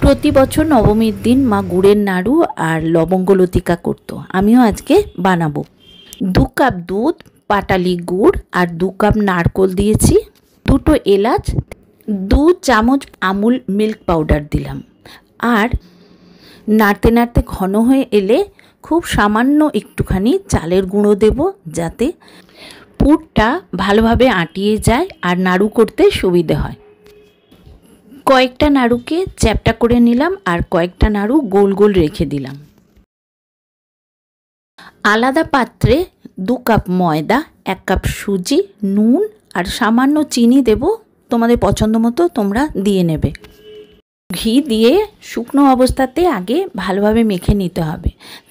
প্রতি বছর নবমীর দিন মা গুড়ের নাড়ু আর লবঙ্গ লতিকা করতো। আমিও আজকে বানাবো। 2 কাপ দুধ, পাটালি গুড় আর 2 কাপ নারকোল দিয়েছি, 2টো এলাচ, 2 চামচ আমুল মিল্ক পাউডার দিলাম। আর নাড়তে নাড়তে ঘন হয়ে এলে খুব সামান্য একটুখানি চালের গুঁড়ো দেব, যাতে পুরটা ভালোভাবে আটিয়ে যায় আর নাড়ু করতে সুবিধে হয়। কয়েকটা নাড়ুকে চ্যাপটা করে নিলাম আর কয়েকটা নাড়ু গোল গোল রেখে দিলাম। আলাদা পাত্রে 2 কাপ ময়দা, 1 কাপ সুজি, নুন আর সামান্য চিনি দেব, তোমাদের পছন্দ মতো তোমরা দিয়ে নেবে। ঘি দিয়ে শুকনো অবস্থাতে আগে ভালোভাবে মেখে নিতে হবে।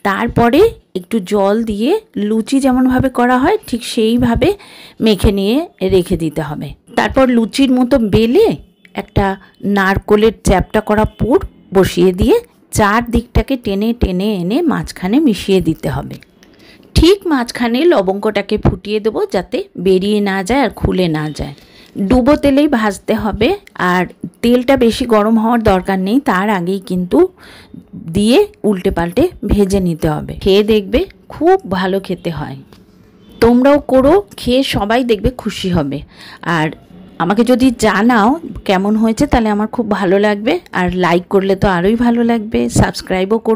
তারপরে একটু জল দিয়ে লুচি যেমনভাবে করা হয় ঠিক সেইভাবে মেখে নিয়ে রেখে দিতে হবে। তারপর লুচির মতো বেলে একটা নারকোলের চ্যাপটা করা পুর বসিয়ে দিয়ে চারদিকটাকে টেনে টেনে এনে মাঝখানে মিশিয়ে দিতে হবে। ঠিক মাঝখানে লবঙ্গটাকে ফুটিয়ে দেবো, যাতে বেরিয়ে না যায় আর খুলে না যায়। ডুবো তেলেই ভাজতে হবে, আর তেলটা বেশি গরম হওয়ার দরকার নেই, তার আগেই কিন্তু দিয়ে উল্টে পাল্টে ভেজে নিতে হবে। খেয়ে দেখবে খুব ভালো খেতে হয়। তোমরাও করো, খেয়ে সবাই দেখবে খুশি হবে। আর আমাকে যদি জানাও কেমন হয়েছে তাহলে আমার খুব ভালো লাগবে, আর লাইক করলে তো আরোই ভালো লাগবে। সাবস্ক্রাইবও করো।